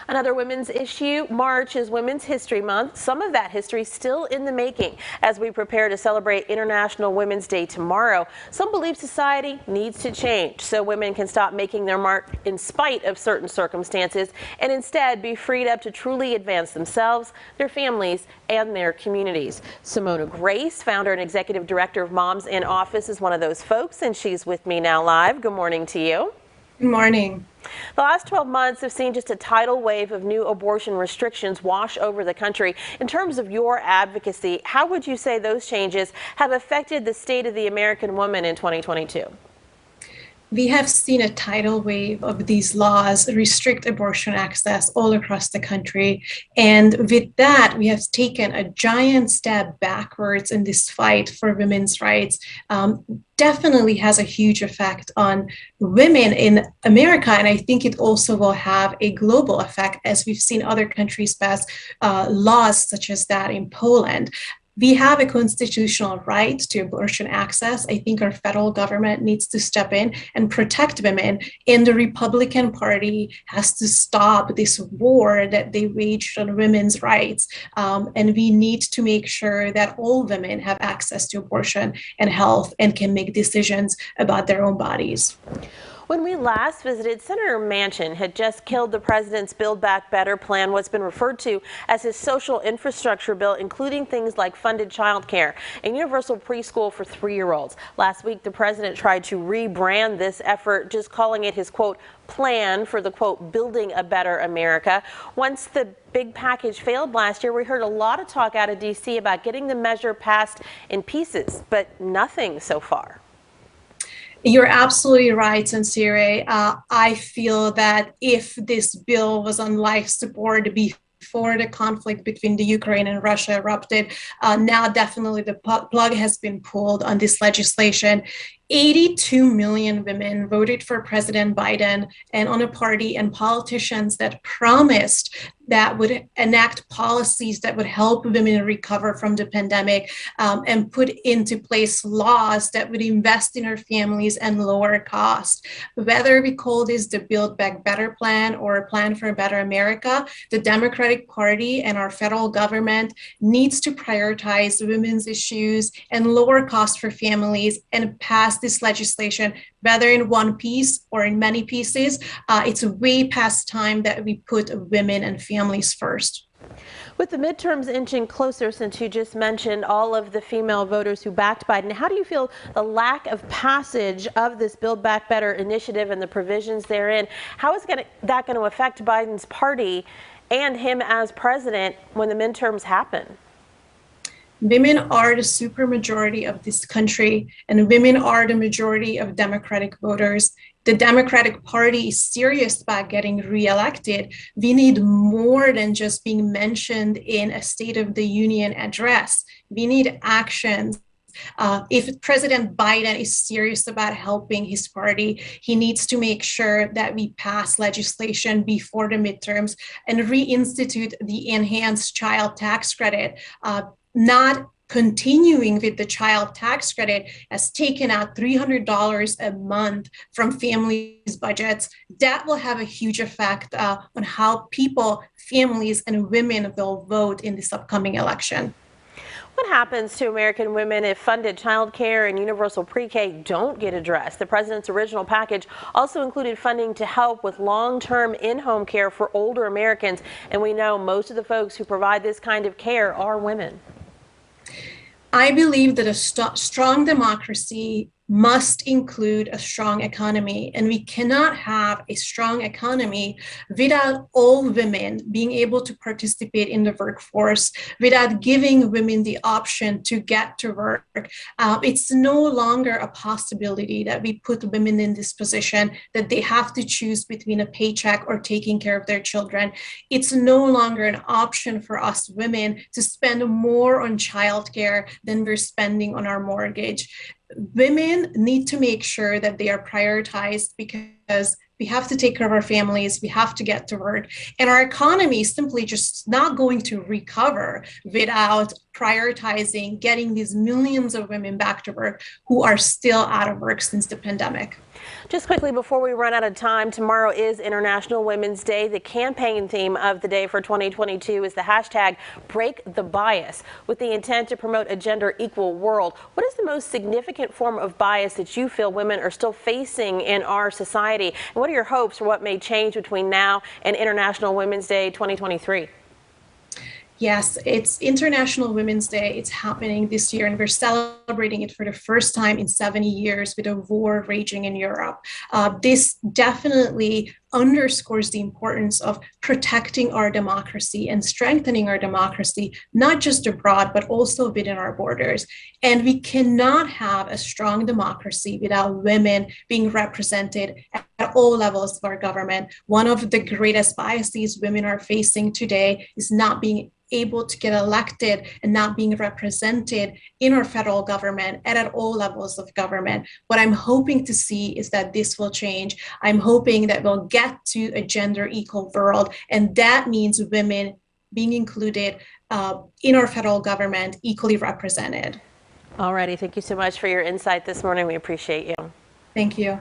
Another women's issue, March is Women's History Month. Some of that history still in the making as we prepare to celebrate International Women's Day tomorrow. Some believe society needs to change so women can stop making their mark in spite of certain circumstances and instead be freed up to truly advance themselves, their families, and their communities. Simona Grace, founder and executive director of Moms in Office, is one of those folks, and she's with me now live. Good morning to you. Good morning. The last 12 months have seen just a tidal wave of new abortion restrictions wash over the country. In terms of your advocacy, how would you say those changes have affected the state of the American woman in 2022? We have seen a tidal wave of these laws restrict abortion access all across the country. And with that, we have taken a giant step backwards in this fight for women's rights. Definitely has a huge effect on women in America. And I think it also will have a global effect as we've seen other countries pass laws such as that in Poland. We have a constitutional right to abortion access. I think our federal government needs to step in and protect women. And the Republican Party has to stop this war that they waged on women's rights. And we need to make sure that all women have access to abortion and health and can make decisions about their own bodies. When we last visited, Senator Manchin had just killed the president's Build Back Better plan, what's been referred to as his social infrastructure bill, including things like funded child care and universal preschool for 3-year-olds. Last week, the president tried to rebrand this effort, just calling it his, quote, plan for the, quote, building a better America. Once the big package failed last year, we heard a lot of talk out of D.C. about getting the measure passed in pieces, but nothing so far. You're absolutely right, Sincere. I feel that if this bill was on life support before the conflict between the Ukraine and Russia erupted, now definitely the plug has been pulled on this legislation. 82 million women voted for President Biden and on a party and politicians that promised that would enact policies that would help women recover from the pandemic and put into place laws that would invest in our families and lower costs. Whether we call this the Build Back Better plan or a plan for a better America, the Democratic Party and our federal government needs to prioritize women's issues and lower costs for families and pass this legislation, whether in one piece or in many pieces. It's way past time that we put women and families first. With the midterms inching closer, since you just mentioned all of the female voters who backed Biden, how do you feel the lack of passage of this Build Back Better initiative and the provisions therein, how is that going to affect Biden's party and him as president when the midterms happen? Women are the supermajority of this country, and women are the majority of Democratic voters. The Democratic Party is serious about getting reelected. We need more than just being mentioned in a State of the Union address. We need actions. If President Biden is serious about helping his party, he needs to make sure that we pass legislation before the midterms and reinstitute the enhanced child tax credit. Not continuing with the child tax credit has taken out $300 a month from families' budgets. That will have a huge effect on how people, families, and women will vote in this upcoming election. What happens to American women if funded child care and universal pre-K don't get addressed? The president's original package also included funding to help with long-term in-home care for older Americans, and we know most of the folks who provide this kind of care are women. I believe that a strong democracy must include a strong economy, and we cannot have a strong economy without all women being able to participate in the workforce, without giving women the option to get to work. It's no longer a possibility that we put women in this position that they have to choose between a paycheck or taking care of their children. It's no longer an option for us women to spend more on childcare than we're spending on our mortgage. Women need to make sure that they are prioritized because we have to take care of our families, we have to get to work, and our economy is simply just not going to recover without prioritizing getting these millions of women back to work who are still out of work since the pandemic. Just quickly before we run out of time, tomorrow is International Women's Day. The campaign theme of the day for 2022 is the hashtag Break the Bias, with the intent to promote a gender equal world. What is the most significant form of bias that you feel women are still facing in our society? And what are your hopes for what may change between now and International Women's Day 2023? Yes, it's International Women's Day. It's happening this year, and we're celebrating it for the first time in 70 years with a war raging in Europe. This definitely underscores the importance of protecting our democracy and strengthening our democracy, not just abroad, but also within our borders. And we cannot have a strong democracy without women being represented at all levels of our government. One of the greatest biases women are facing today is not being able to get elected and not being represented in our federal government and at all levels of government. What I'm hoping to see is that this will change. I'm hoping that we'll get to a gender equal world, and that means women being included in our federal government, equally represented. All righty. Thank you so much for your insight this morning. We appreciate you. Thank you.